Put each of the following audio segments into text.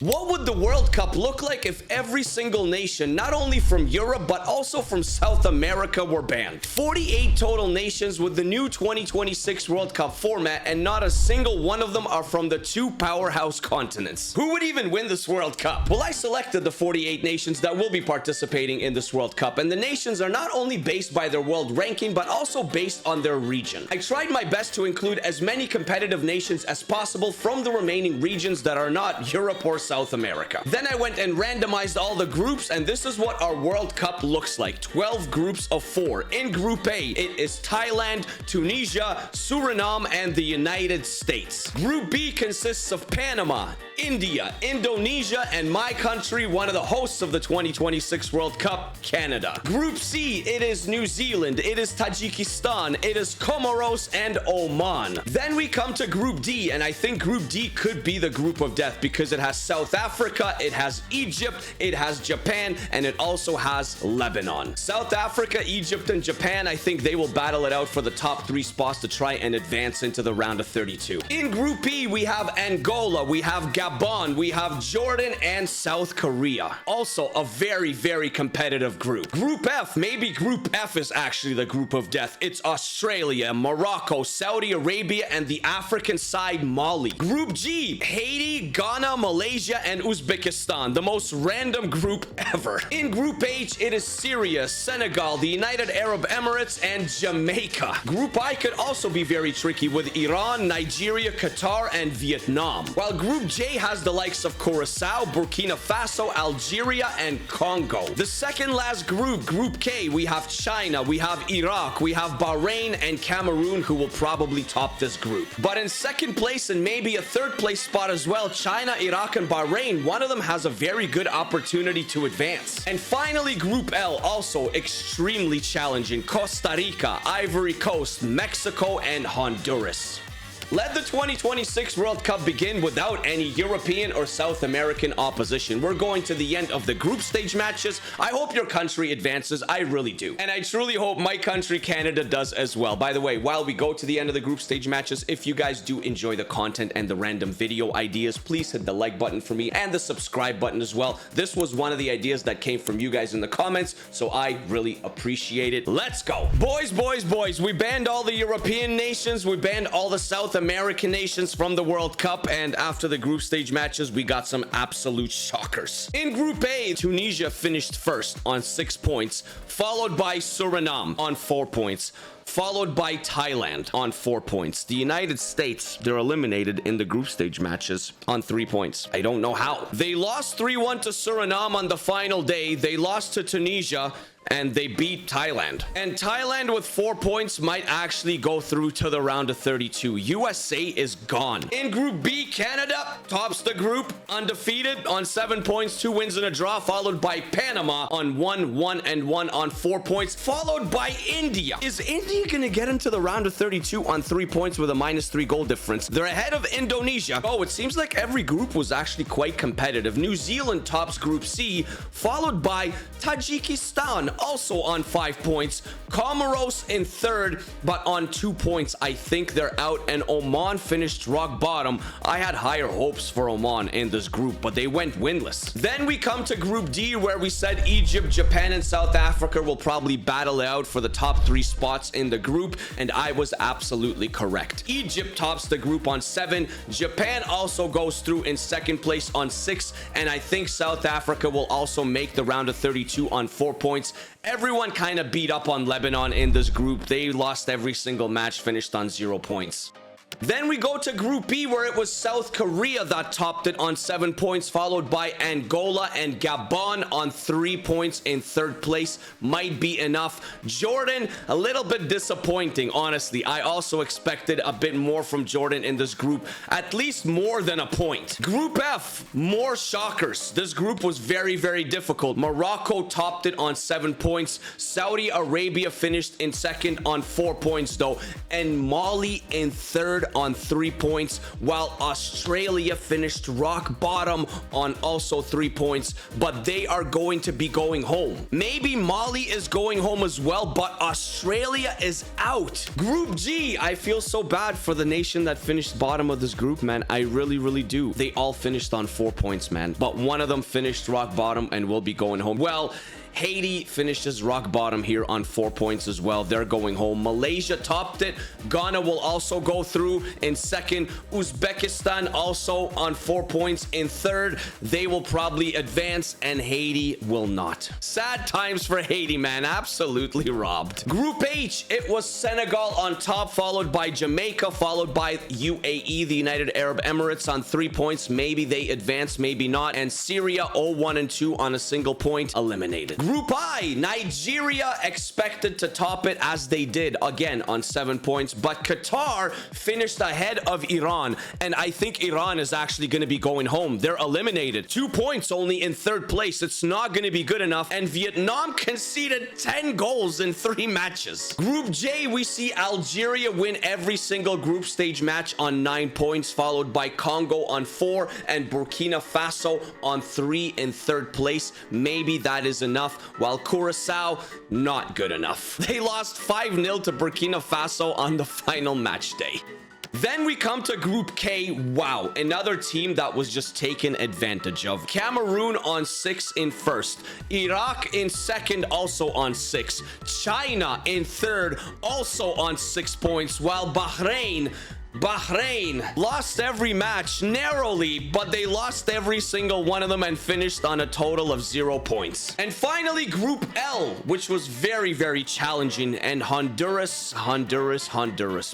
What would the World Cup look like if every single nation, not only from Europe, but also from South America, were banned? 48 total nations with the new 2026 World Cup format, and not a single one of them are from the two powerhouse continents. Who would even win this World Cup? Well, I selected the 48 nations that will be participating in this World Cup, and the nations are not only based by their world ranking, but also based on their region. I tried my best to include as many competitive nations as possible from the remaining regions that are not Europe or South America. Then I went and randomized all the groups, and this is what our World Cup looks like. 12 groups of 4. In Group A, it is Thailand, Tunisia, Suriname, and the United States. Group B consists of Panama, India, Indonesia, and my country, one of the hosts of the 2026 World Cup, Canada. Group C, it is New Zealand, it is Tajikistan, it is Comoros, and Oman. Then we come to Group D, and I think Group D could be the group of death because it has South Africa, it has Egypt, it has Japan, and it also has Lebanon. South Africa, Egypt, and Japan, I think they will battle it out for the top 3 spots to try and advance into the round of 32. In Group E, we have Angola, we have Gabon, we have Jordan, and South Korea. Also a very, very competitive group. Group F, maybe Group F is actually the group of death. It's Australia, Morocco, Saudi Arabia, and the African side, Mali. Group G, Haiti, Ghana, Malaysia, and Uzbekistan. The most random group ever. In Group H, it is Syria, Senegal, the United Arab Emirates, and Jamaica. Group I could also be very tricky with Iran, Nigeria, Qatar, and Vietnam. While Group J has the likes of Curacao, Burkina Faso, Algeria, and Congo. The second last group, Group K, we have China, we have Iraq, we have Bahrain, and Cameroon, who will probably top this group. But in second place and maybe a third place spot as well, China, Iraq, and Bahrain, one of them has a very good opportunity to advance. And finally, Group L, also extremely challenging. Costa Rica, Ivory Coast, Mexico, and Honduras. Let the 2026 World Cup begin without any European or South American opposition. We're going to the end of the group stage matches. I hope your country advances. I really do. And I truly hope my country, Canada, does as well. By the way, while we go to the end of the group stage matches, if you guys do enjoy the content and the random video ideas, please hit the like button for me and the subscribe button as well. This was one of the ideas that came from you guys in the comments, so I really appreciate it. Let's go. Boys, boys, boys. We banned all the European nations. We banned all the South American nations from the World Cup, and after the group stage matches, we got some absolute shockers. In Group A, Tunisia finished first on 6 points, followed by Suriname on 4 points, followed by Thailand on 4 points. The United States, they're eliminated in the group stage matches on 3 points. I don't know how. They lost 3-1 to Suriname on the final day. They lost to Tunisia, and they beat Thailand. And Thailand with 4 points might actually go through to the round of 32. USA is gone. In Group B, Canada tops the group, undefeated on 7 points, 2 wins and a draw, followed by Panama on 1 and 1 on 4 points, followed by India. Is India gonna get into the round of 32 on 3 points with a -3 goal difference? They're ahead of Indonesia. Oh, it seems like every group was actually quite competitive. New Zealand tops Group C, followed by Tajikistan, also on 5 points. Comoros in third, but on 2 points. I think they're out, and Oman finished rock bottom. I had higher hopes for Oman in this group, but they went winless. Then we come to Group D, where we said Egypt, Japan, and South Africa will probably battle it out for the top 3 spots in the group, and I was absolutely correct. Egypt tops the group on 7. Japan also goes through in second place on 6, and I think South Africa will also make the round of 32 on 4 points. Everyone kind of beat up on Lebanon in this group. They lost every single match, finished on 0 points. Then we go to Group B, where it was South Korea that topped it on 7 points, followed by Angola and Gabon on 3 points in third place. Might be enough. Jordan, a little bit disappointing, honestly. I also expected a bit more from Jordan in this group, at least more than a point. Group F, more shockers. This group was very, very difficult. Morocco topped it on 7 points. Saudi Arabia finished in second on 4 points, though, and Mali in third on 3 points, while Australia finished rock bottom on also 3 points, but they are going to be going home. Maybe Mali is going home as well, but Australia is out. Group G, I feel so bad for the nation that finished bottom of this group, man. I really do. They all finished on 4 points, man, but one of them finished rock bottom and will be going home. Well, Haiti finishes rock bottom here on 4 points as well. They're going home. Malaysia topped it. Ghana will also go through in second. Uzbekistan also on 4 points in third. They will probably advance, and Haiti will not. Sad times for Haiti, man. Absolutely robbed. Group H, it was Senegal on top, followed by Jamaica, followed by UAE, the United Arab Emirates, on 3 points. Maybe they advance, maybe not. And Syria 0-1 and 2 on a single point, eliminated. Group I, Nigeria expected to top it as they did, again on 7 points, but Qatar finished ahead of Iran, and I think Iran is actually going to be going home. They're eliminated. 2 points only in third place. It's not going to be good enough, and Vietnam conceded 10 goals in 3 matches. Group J, we see Algeria win every single group stage match on 9 points, followed by Congo on 4 and Burkina Faso on 3 in third place. Maybe that is enough. While Curacao, not good enough. They lost 5-0 to Burkina Faso on the final match day. Then we come to Group K. Wow, another team that was just taken advantage of. Cameroon on 6 in first. Iraq in second, also on 6. China in third, also on 6 points, while Bahrain lost every match narrowly, but they lost every single one of them and finished on a total of 0 points. And finally, Group L, which was very challenging, and Honduras,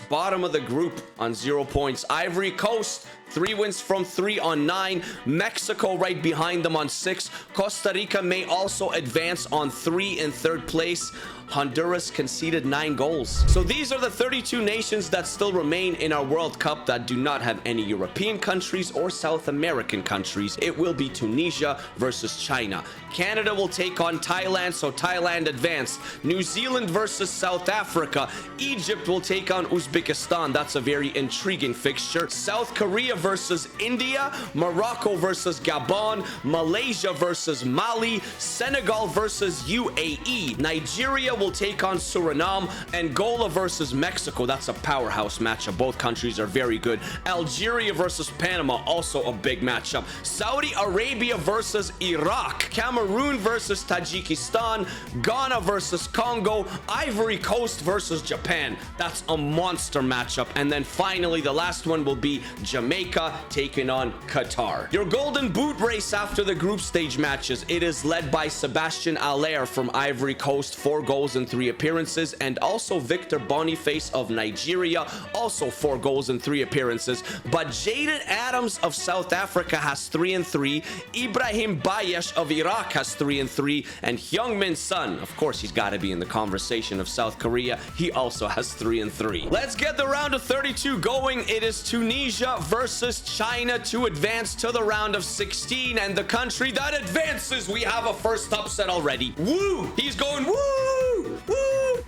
bottom of the group on 0 points. Ivory Coast, 3 wins from 3 on 9. Mexico right behind them on 6. Costa Rica may also advance on 3 in third place. Honduras conceded 9 goals. So these are the 32 nations that still remain in our World Cup that do not have any European countries or South American countries. It will be Tunisia versus China. Canada will take on Thailand, so Thailand advanced. New Zealand versus South Africa. Egypt will take on Uzbekistan. That's a very intriguing fixture. South Korea versus India. Morocco versus Gabon. Malaysia versus Mali. Senegal versus UAE. Nigeria will take on Suriname. Angola versus Mexico. That's a powerhouse matchup. Both countries are very good. Algeria versus Panama. Also a big matchup. Saudi Arabia versus Iraq. Cameroon versus Tajikistan. Ghana versus Congo. Ivory Coast versus Japan. That's a monster matchup. And then finally, the last one will be Jamaica taking on Qatar. Your golden boot race after the group stage matches. It is led by Sebastian Haller from Ivory Coast, 4 goals in 3 appearances, and also Victor Boniface of Nigeria, also 4 goals in 3 appearances. But Jaden Adams of South Africa has 3 and 3. Ibrahim Bayesh of Iraq has 3 and 3, and Heung-min Son, of course, he's got to be in the conversation, of South Korea. He also has 3 and 3. Let's get the round of 32 going. It is Tunisia versus China to advance to the round of 16, and the country that advances, we have a first upset already. Woo! He's going woo! Woo!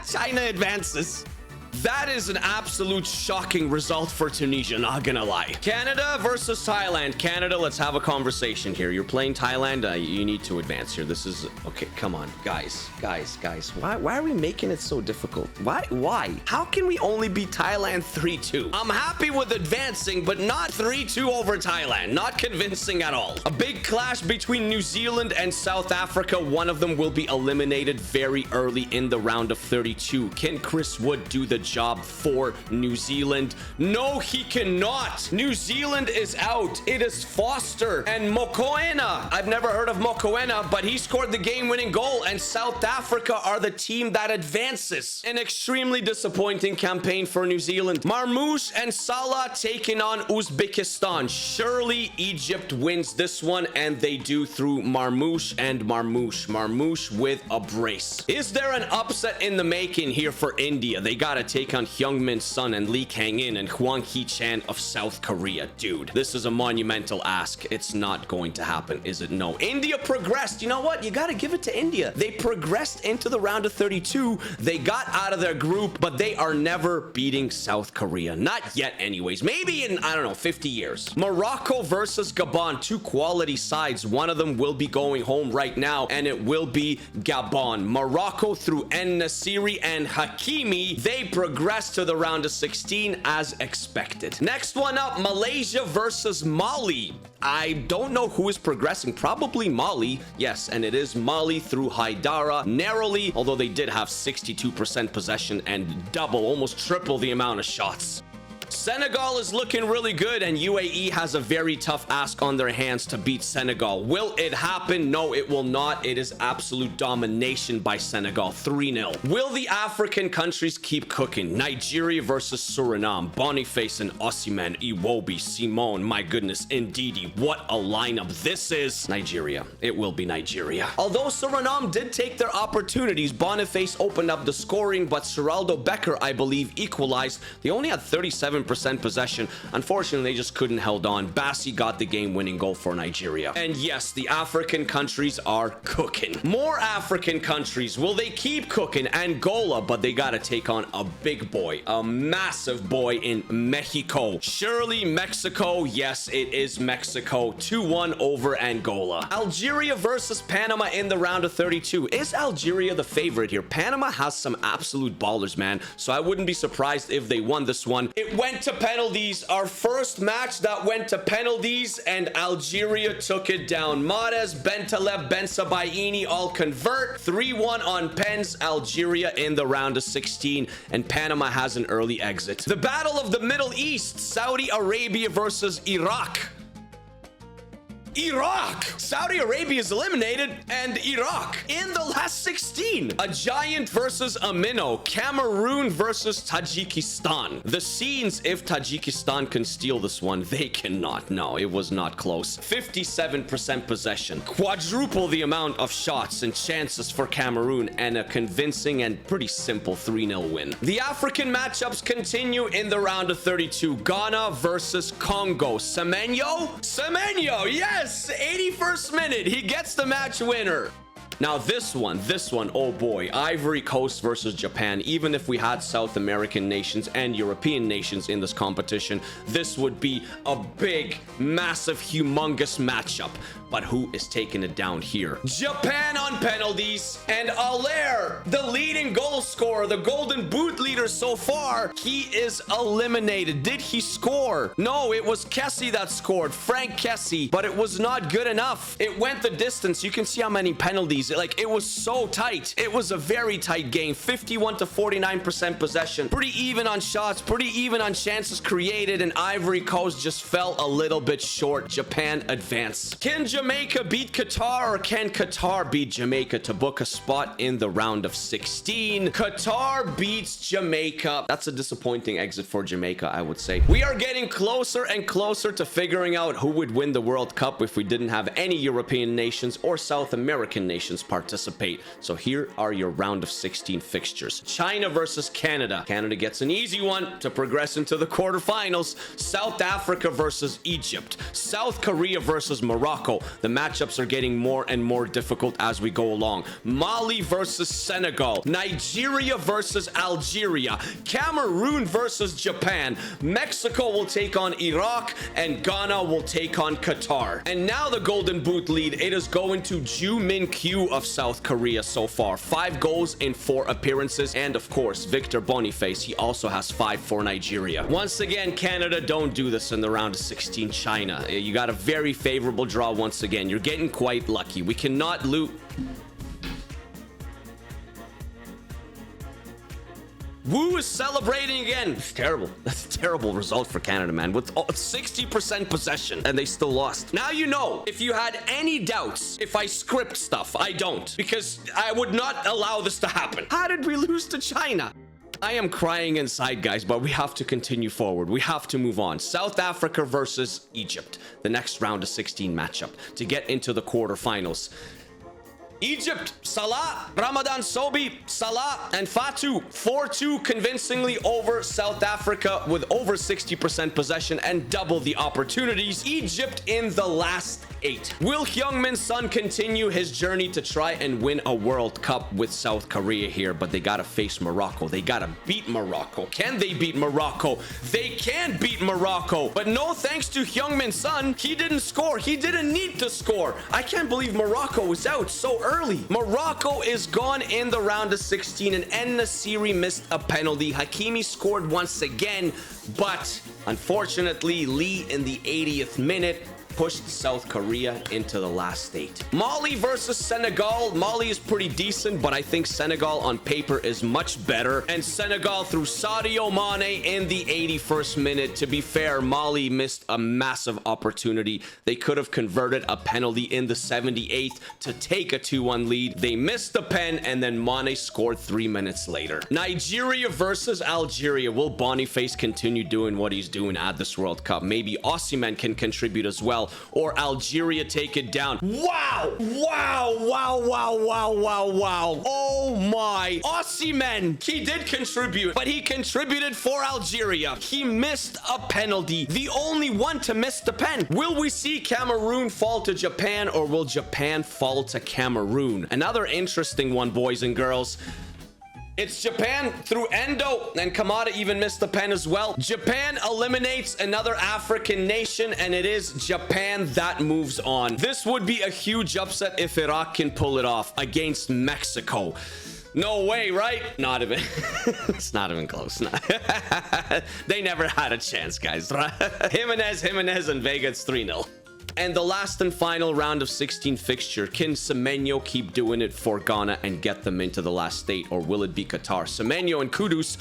China advances. That is an absolute shocking result for Tunisia, not gonna lie. Canada versus Thailand. Canada, let's have a conversation here. You're playing Thailand. You need to advance here. This is... Okay, come on. Guys. Why are we making it so difficult? Why? How can we only beat Thailand 3-2? I'm happy with advancing, but not 3-2 over Thailand. Not convincing at all. A big clash between New Zealand and South Africa. One of them will be eliminated very early in the round of 32. Can Chris Wood do the job for New Zealand? No, he cannot. New Zealand is out. It is Foster and Mokoena. I've never heard of Mokoena, but he scored the game-winning goal, and South Africa are the team that advances. An extremely disappointing campaign for New Zealand. Marmoush and Salah taking on Uzbekistan. Surely Egypt wins this one, and they do through Marmoush and Marmoush. Marmoush with a brace. Is there an upset in the making here for India? They gotta take on Hyungmin Sun and Lee Kang-in and Hwang Hee-chan of South Korea. Dude, this is a monumental ask. It's not going to happen, is it? No. India progressed. You know what? You gotta give it to India. They progressed into the round of 32. They got out of their group, but they are never beating South Korea. Not yet anyways. Maybe in, I don't know, 50 years. Morocco versus Gabon. Two quality sides. One of them will be going home right now, and it will be Gabon. Morocco through En-Nesyri and Hakimi. They progressed to the round of 16 as expected. Next one up, Malaysia versus Mali. I don't know who is progressing. Probably Mali. Yes, and it is Mali through Haidara narrowly, although they did have 62% possession and double, almost triple the amount of shots. Senegal is looking really good, and UAE has a very tough ask on their hands to beat Senegal. Will it happen? No, it will not. It is absolute domination by Senegal, 3-0. Will the African countries keep cooking? Nigeria versus Suriname. Boniface and Osimhen, Iwobi, Simone. My goodness, Ndidi. What a lineup this is. Nigeria. It will be Nigeria. Although Suriname did take their opportunities, Boniface opened up the scoring, but Seraldo Becker, I believe, equalized. They only had 37% possession. Unfortunately, they just couldn't hold on. Bassi got the game-winning goal for Nigeria. And yes, the African countries are cooking. More African countries. Will they keep cooking? Angola, but they gotta take on a big boy, a massive boy in Mexico. Surely Mexico. Yes, it is Mexico. 2-1 over Angola. Algeria versus Panama in the round of 32. Is Algeria the favorite here? Panama has some absolute ballers, man, so I wouldn't be surprised if they won this one. It went to penalties. Our first match that went to penalties, and Algeria took it down. Mahrez, Bentaleb, Ben Sabaini all convert. 3-1 on pens. Algeria in the round of 16, and Panama has an early exit. The Battle of the Middle East. Saudi Arabia versus Iraq. Iraq! Saudi Arabia is eliminated, and Iraq in the last 16. A giant versus a minnow. Cameroon versus Tajikistan. The scenes, if Tajikistan can steal this one, they cannot. No, it was not close. 57% possession. Quadruple the amount of shots and chances for Cameroon, and a convincing and pretty simple 3-0 win. The African matchups continue in the round of 32. Ghana versus Congo. Semenyo, yes! 81st minute, he gets the match winner. Now this one, oh boy, Ivory Coast versus Japan. Even if we had South American nations and European nations in this competition, this would be a big, massive, humongous matchup. But who is taking it down here? Japan on penalties, and Allaire, the leading goal scorer, the Golden Boot leader so far, he is eliminated. Did he score? No, it was Kessie that scored, Frank Kessie, but it was not good enough. It went the distance. You can see how many penalties. Like, it was so tight. It was a very tight game. 51 to 49% possession. Pretty even on shots, pretty even on chances created, and Ivory Coast just fell a little bit short. Japan advance. Can Jamaica beat Qatar, or can Qatar beat Jamaica to book a spot in the round of 16? Qatar beats Jamaica. That's a disappointing exit for Jamaica, I would say. We are getting closer and closer to figuring out who would win the World Cup if we didn't have any European nations or South American nations participate. So here are your round of 16 fixtures. China versus Canada. Canada gets an easy one to progress into the quarterfinals. South Africa versus Egypt. South Korea versus Morocco. The matchups are getting more and more difficult as we go along. Mali versus Senegal. Nigeria versus Algeria. Cameroon versus Japan. Mexico will take on Iraq, and Ghana will take on Qatar. And now the Golden Boot lead, it is going to Ju Min Kyu of South Korea so far. 5 goals in 4 appearances, and of course, Victor Boniface, he also has 5 for Nigeria. Once again, Canada don't do this in the round of 16. China, you got a very favorable draw once again. You're getting quite lucky. We cannot lose. Wu is celebrating again. It's terrible. That's a terrible result for Canada, man. With 60% possession, and they still lost. Now you know, if you had any doubts, if I script stuff, I don't. Because I would not allow this to happen. How did we lose to China? I am crying inside, guys, but we have to continue forward. We have to move on. South Africa versus Egypt. The next round of 16 matchup to get into the quarterfinals. Egypt, Salah, Ramadan Sobi, Salah, and Fatu 4-2 convincingly over South Africa with over 60% possession and double the opportunities. Egypt in the last 8. Will Heung-min Son continue his journey to try and win a World Cup with South Korea here? But they gotta face Morocco. They gotta beat Morocco. Can they beat Morocco? They can beat Morocco. But no thanks to Heung-min Son, he didn't score. He didn't need to score. I can't believe Morocco was out so early. Morocco is gone in the round of 16, and En-Nesyri missed a penalty. Hakimi scored once again, but unfortunately, Lee in the 80th minute pushed South Korea into the last 8. Mali versus Senegal. Mali is pretty decent, but I think Senegal on paper is much better. And Senegal through Sadio Mane in the 81st minute. To be fair, Mali missed a massive opportunity. They could have converted a penalty in the 78th to take a 2-1 lead. They missed the pen, and then Mane scored 3 minutes later. Nigeria versus Algeria. Will Boniface continue doing what he's doing at this World Cup? Maybe Osimhen can contribute as well, or Algeria take it down. Wow! Wow! Wow! Wow! Wow! Wow! Wow! Oh my! Osimhen! He did contribute, but he contributed for Algeria. He missed a penalty. The only one to miss the pen. Will we see Cameroon fall to Japan, or will Japan fall to Cameroon? Another interesting one, boys and girls. It's Japan through Endo, and Kamada even missed the pen as well. Japan eliminates another African nation, and it is Japan that moves on. This would be a huge upset if Iraq can pull it off against Mexico. No way, right? Not even. It's not even close. They never had a chance, guys. Jimenez, and Vega, it's 3-0. And the last and final round of 16 fixture. Can Semenyo keep doing it for Ghana and get them into the last 8? Or will it be Qatar? Semenyo and Kudus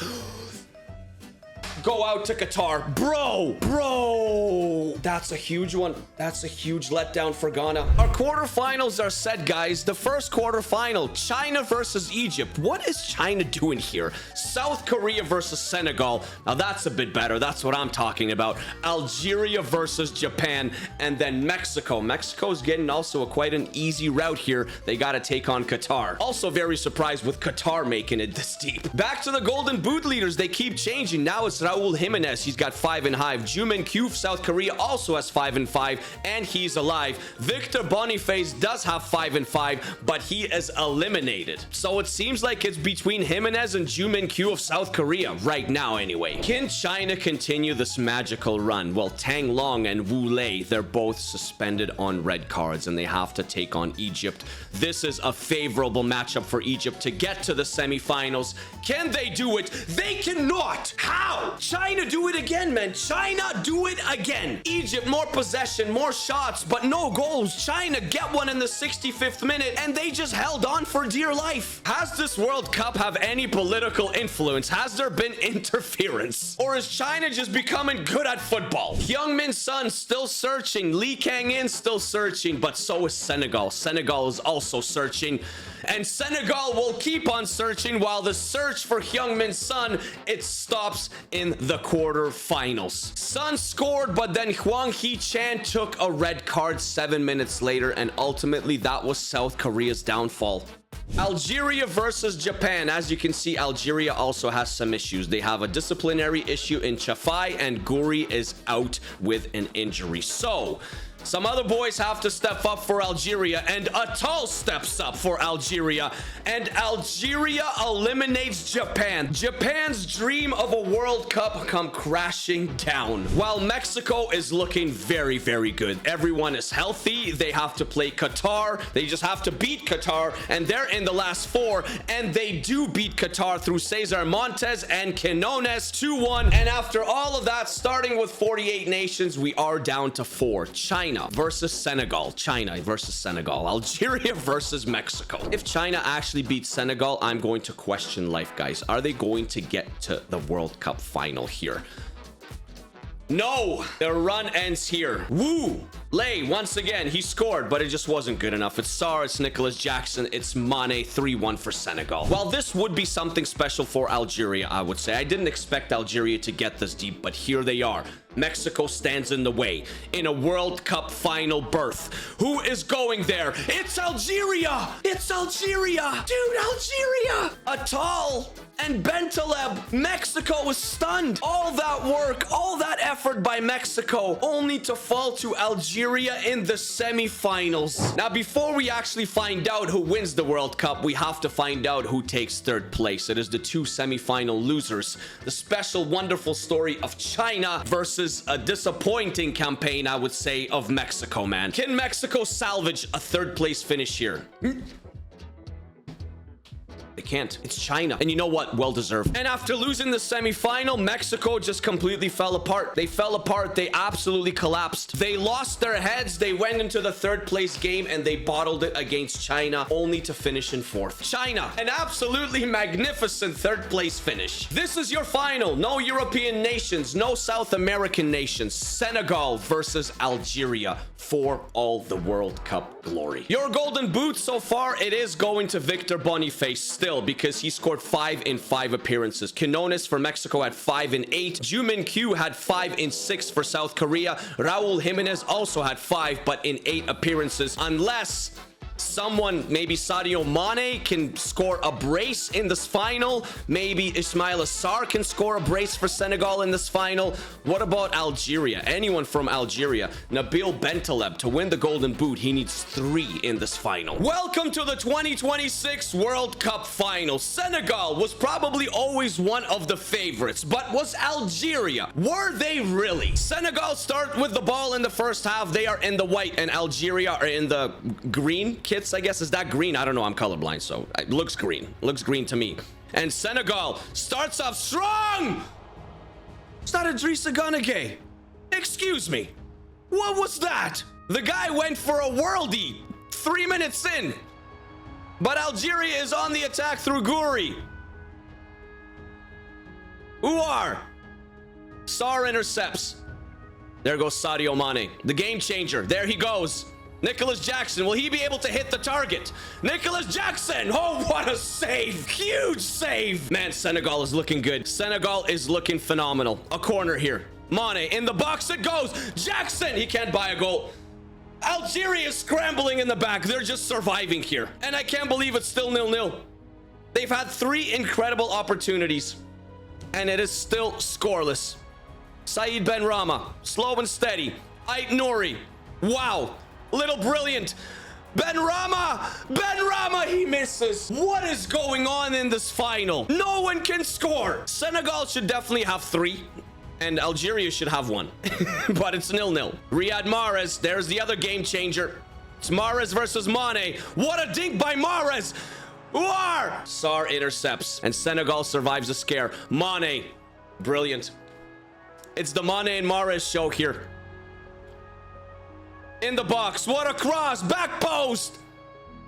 go out to Qatar. Bro, that's a huge one. That's a huge letdown for Ghana. Our quarterfinals are set, guys. The first quarterfinal, China versus Egypt. What is China doing here? South Korea versus Senegal. Now that's a bit better. That's what I'm talking about. Algeria versus Japan, and then Mexico. Mexico's getting also quite an easy route here. They got to take on Qatar. Also very surprised with Qatar making it this deep. Back to the Golden Boot leaders. They keep changing. Now it's Raul Jimenez. He's got 5 and 5. Jumin Kyu, South Korea, also has 5 and 5, and he's alive. Victor Boniface does have 5 and 5, but he is eliminated. So it seems like it's between Jimenez and Jumin Kyu of South Korea right now anyway. Can China continue this magical run? Well, Tang Long and Wu Lei, they're both suspended on red cards, and they have to take on Egypt. This is a favorable matchup for Egypt to get to the semifinals. Can they do it? They cannot. How? China do it again, man. China do it again. Egypt, more possession, more shots, but no goals. China get one in the 65th minute, and they just held on for dear life. Has this World Cup have any political influence? Has there been interference? Or is China just becoming good at football? Heung-min Son still searching. Lee Kang-in still searching, but so is Senegal. Senegal is also searching, and Senegal will keep on searching while the search for Heung-min Son, it stops in the quarterfinals. Son scored, but then Hwang Hee-chan took a red card 7 minutes later, and ultimately that was South Korea's downfall. Algeria versus Japan. As you can see, Algeria also has some issues. They have a disciplinary issue in Chafai, and Guri is out with an injury. So some other boys have to step up for Algeria, and Atal steps up for Algeria, and Algeria eliminates Japan. Japan's dream of a World Cup come crashing down, while Mexico is looking very, very good. Everyone is healthy. They have to play Qatar. They just have to beat Qatar, and they're in the last 4, and they do beat Qatar through Cesar Montes and Quinones 2-1. And after all of that, starting with 48 nations, we are down to 4. China versus Senegal. China versus Senegal. Algeria versus Mexico. If China actually beats Senegal, I'm going to question life, guys. Are they going to get to the World Cup final here? No! Their run ends here. Woo! Lei, once again, he scored, but it just wasn't good enough. It's Tsar, it's Nicholas Jackson, it's Mane, 3-1 for Senegal. Well, this would be something special for Algeria, I would say. I didn't expect Algeria to get this deep, but here they are. Mexico stands in the way in a World Cup final berth. Who is going there? It's Algeria! It's Algeria! Dude, Algeria! Atal and Bentaleb. Mexico was stunned. All that work, all that effort by Mexico, only to fall to Algeria in the semifinals. Now, before we actually find out who wins the World Cup, we have to find out who takes third place. It is the two semifinal losers. The special, wonderful story of China versus a disappointing campaign, I would say, of Mexico, man. Can Mexico salvage a third place finish here? They can't. It's China. And you know what? Well deserved. And after losing the semifinal, Mexico just completely fell apart. They fell apart. They absolutely collapsed. They lost their heads. They went into the third place game and they bottled it against China, only to finish in fourth. China, an absolutely magnificent third place finish. This is your final. No European nations, no South American nations. Senegal versus Algeria for all the World Cup glory. Your golden boot so far, it is going to Victor Boniface still, because he scored 5 in 5 appearances. Quinones for Mexico had 5 in 8. Jumin Kyu had 5 in 6 for South Korea. Raul Jimenez also had 5, but in 8 appearances. Unless someone, maybe Sadio Mane, can score a brace in this final. Maybe Ismail Assar can score a brace for Senegal in this final. What about Algeria? Anyone from Algeria? Nabil Bentaleb, to win the golden boot, he needs 3 in this final. Welcome to the 2026 World Cup final. Senegal was probably always one of the favorites, but was Algeria? Were they really? Senegal start with the ball in the first half. They are in the white, and Algeria are in the green kits, I guess. Is that green? I don't know. I'm colorblind, so it looks green. Looks green to me. And Senegal starts off strong. Is that Idrissa Gana Gueye? Excuse me. What was that? The guy went for a worldie 3 minutes in. But Algeria is on the attack through Gouiri. Ouar. Tsar intercepts. There goes Sadio Mane, the game changer. There he goes. Nicholas Jackson, will he be able to hit the target? Nicholas Jackson! Oh, what a save! Huge save! Man, Senegal is looking good. Senegal is looking phenomenal. A corner here. Mane, in the box it goes! Jackson! He can't buy a goal. Algeria is scrambling in the back. They're just surviving here. And I can't believe it's still 0-0. They've had 3 incredible opportunities. And it is still scoreless. Saïd Benrahma, slow and steady. Ait Nouri, wow. Little brilliant. Benrahma, he misses. What is going on in this final? No one can score. Senegal should definitely have 3, and Algeria should have 1. But it's 0-0. Riyad Mahrez, there's the other game changer. It's Mahrez versus Mane. What a dink by Mahrez. Ouar! Tsar intercepts, and Senegal survives the scare. Mane, brilliant. It's the Mane and Mahrez show here. In the box, what a cross, back post.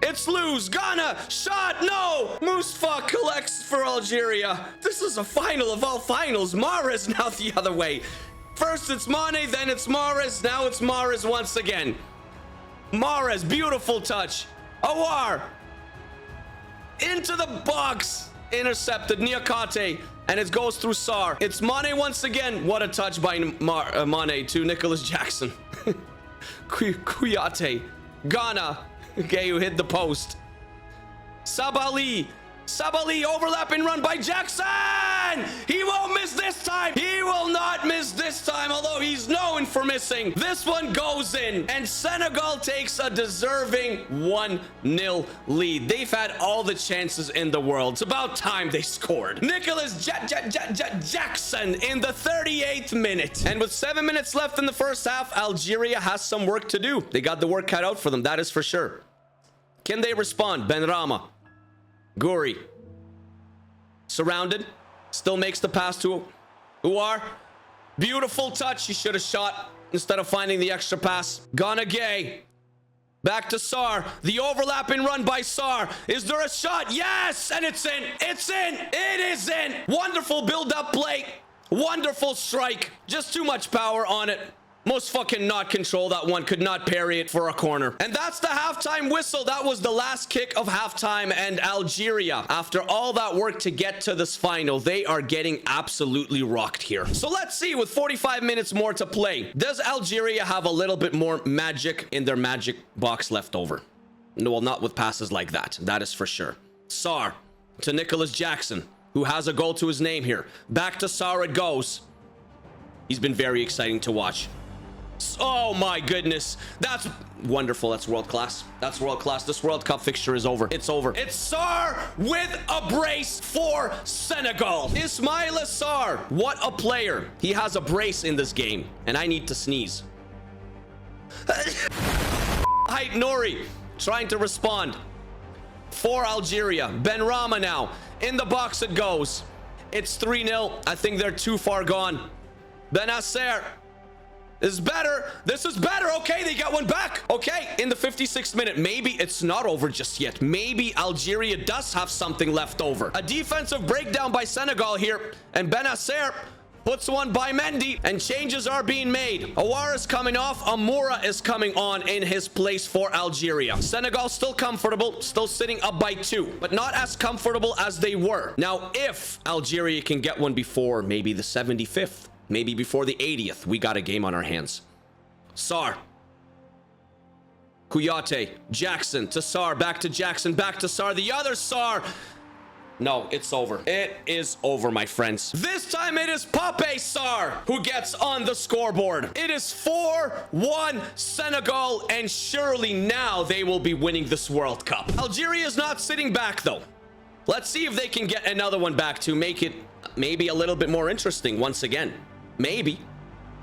It's loose. Ghana, shot, no. Mustafa collects for Algeria. This is a final of all finals. Mahrez now the other way. First it's Mane, then it's Mahrez. Now it's Mahrez once again. Mahrez, beautiful touch. Ouar. Into the box. Intercepted, Niakate. And it goes through Tsar. It's Mane once again. What a touch by Mane to Nicholas Jackson. Kouyaté, Ghana, okay, who hit the post. Sabali, overlapping run by Jackson. He won't miss this time. He will not miss this time, although he's known for missing. This one goes in, and Senegal takes a deserving 1-0 lead. They've had all the chances in the world. It's about time they scored. Nicholas Jackson in the 38th minute. And with 7 minutes left in the first half, Algeria has some work to do. They got the work cut out for them, that is for sure. Can they respond? Benrahma. Gouiri. Surrounded. Still makes the pass to Ouar. Beautiful touch. He should have shot instead of finding the extra pass. Gana Gueye. Back to Tsar. The overlapping run by Tsar. Is there a shot? Yes! And it's in. It's in. It is in. Wonderful build-up play. Wonderful strike. Just too much power on it. Most fucking not control that one. Could not parry it for a corner. And that's the halftime whistle. That was the last kick of halftime. And Algeria, after all that work to get to this final, they are getting absolutely rocked here. So let's see, with 45 minutes more to play, does Algeria have a little bit more magic in their magic box left over? No, well, not with passes like that. That is for sure. Tsar to Nicholas Jackson, who has a goal to his name here. Back to Tsar it goes. He's been very exciting to watch. Oh my goodness. That's wonderful. That's world class. That's world class. This World Cup fixture is over. It's over. It's Tsar with a brace for Senegal. Ismaila Sarr. What a player. He has a brace in this game. And I need to sneeze. Ait Nouri trying to respond for Algeria. Ben Rama now. In the box it goes. It's 3-0. I think they're too far gone. Benacer. This is better. This is better. Okay, they got one back. Okay, in the 56th minute. Maybe it's not over just yet. Maybe Algeria does have something left over. A defensive breakdown by Senegal here. And Benacer puts one by Mendy. And changes are being made. Awar is coming off. Amoura is coming on in his place for Algeria. Senegal still comfortable. Still sitting up by 2. But not as comfortable as they were. Now, if Algeria can get one before maybe the 75th. Maybe before the 80th, we got a game on our hands. Sarr. Kouyaté. Jackson to Sarr. Back to Jackson. Back to Sarr. The other Sarr. No, it's over. It is over, my friends. This time it is Pape Sarr who gets on the scoreboard. It is 4-1 Senegal, and surely now they will be winning this World Cup. Algeria is not sitting back, though. Let's see if they can get another one back to make it maybe a little bit more interesting once again. Maybe.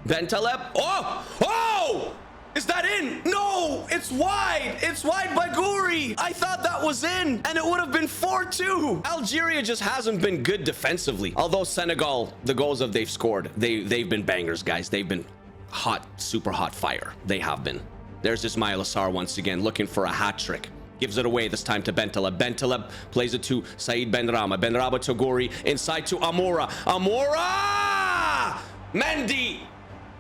Bentaleb. Oh! Oh! Is that in? No! It's wide! It's wide by Gouiri! I thought that was in, and it would have been 4-2. Algeria just hasn't been good defensively. Although Senegal, the goals that they've scored, they've been bangers, guys. They've been hot, super hot fire. They have been. There's Ismaila Sarr once again, looking for a hat trick. Gives it away this time to Bentaleb. Bentaleb plays it to Said Benrahma. Benrahma to Gouiri. Inside to Amoura. Amoura! Mendy!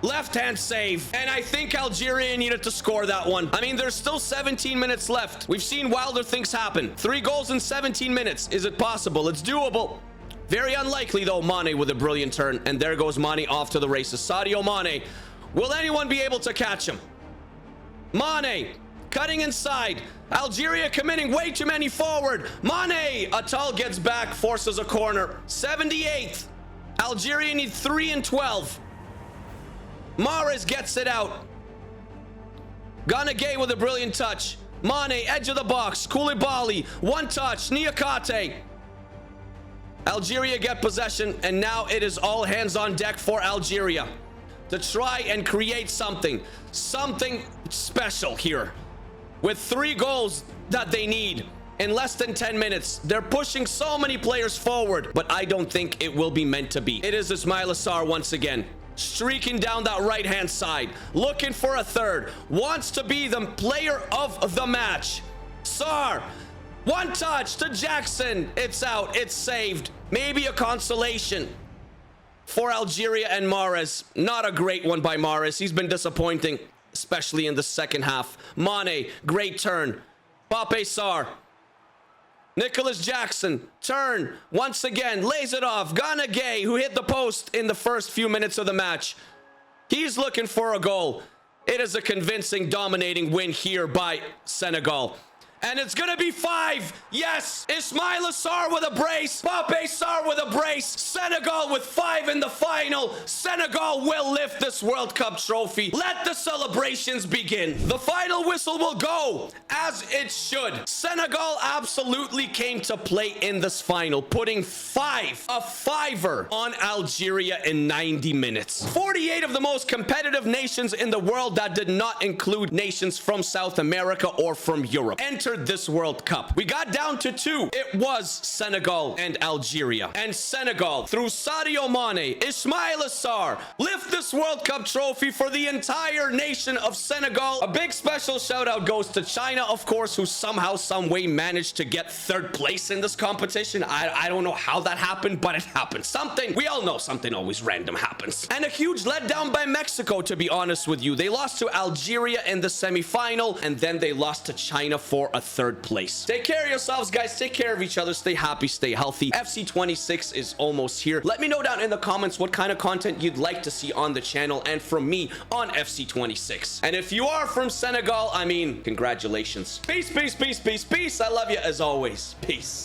Left-hand save. And I think Algeria needed to score that one. I mean, there's still 17 minutes left. We've seen wilder things happen. 3 goals in 17 minutes. Is it possible? It's doable. Very unlikely, though. Mane with a brilliant turn. And there goes Mane off to the races. Sadio Mane. Will anyone be able to catch him? Mane cutting inside. Algeria committing way too many forward. Mane. Atal gets back, forces a corner. 78th. Algeria need 3 and 12. Mahrez gets it out. Gana Gueye with a brilliant touch. Mane, edge of the box. Koulibaly, one touch. Niakate. Algeria get possession, and now it is all hands on deck for Algeria to try and create something special here. With 3 goals that they need in less than 10 minutes. They're pushing so many players forward, but I don't think it will be meant to be. It is Ismaila Sarr once again, streaking down that right-hand side, looking for a third, wants to be the player of the match. Sarr, one touch to Jackson. It's out. It's saved. Maybe a consolation for Algeria and Mahrez. Not a great one by Mahrez. He's been disappointing, especially in the second half. Mane, great turn. Pape Sarr. Nicholas Jackson, turn, once again, lays it off. Gana Gueye, who hit the post in the first few minutes of the match. He's looking for a goal. It is a convincing, dominating win here by Senegal. And it's gonna be 5. Yes, Ismaila Sarr with a brace. Pape Sarr with a brace. Senegal with 5 in the final. Senegal will lift this World Cup trophy. Let the celebrations begin. The final whistle will go as it should. Senegal absolutely came to play in this final, putting a 5er on Algeria in 90 minutes. 48 of the most competitive nations in the world, that did not include nations from South America or from Europe, entered entered this World Cup. We got down to 2. It was Senegal and Algeria. And Senegal, through Sadio Mane, Ismaila Sarr, lift this World Cup trophy for the entire nation of Senegal. A big special shout out goes to China, of course, who somehow, some way managed to get 3rd place in this competition. I don't know how that happened, but it happened. Something, we all know something always random happens. And a huge letdown by Mexico, to be honest with you. They lost to Algeria in the semi-final, and then they lost to China for a 3rd place. Take care of yourselves, guys. Take care of each other. Stay happy, stay healthy. FC26 is almost here. Let me know down in the comments what kind of content you'd like to see on the channel and from me on FC26. And if you are from Senegal, I mean, congratulations. Peace, peace, peace, peace, peace. I love you as always. Peace.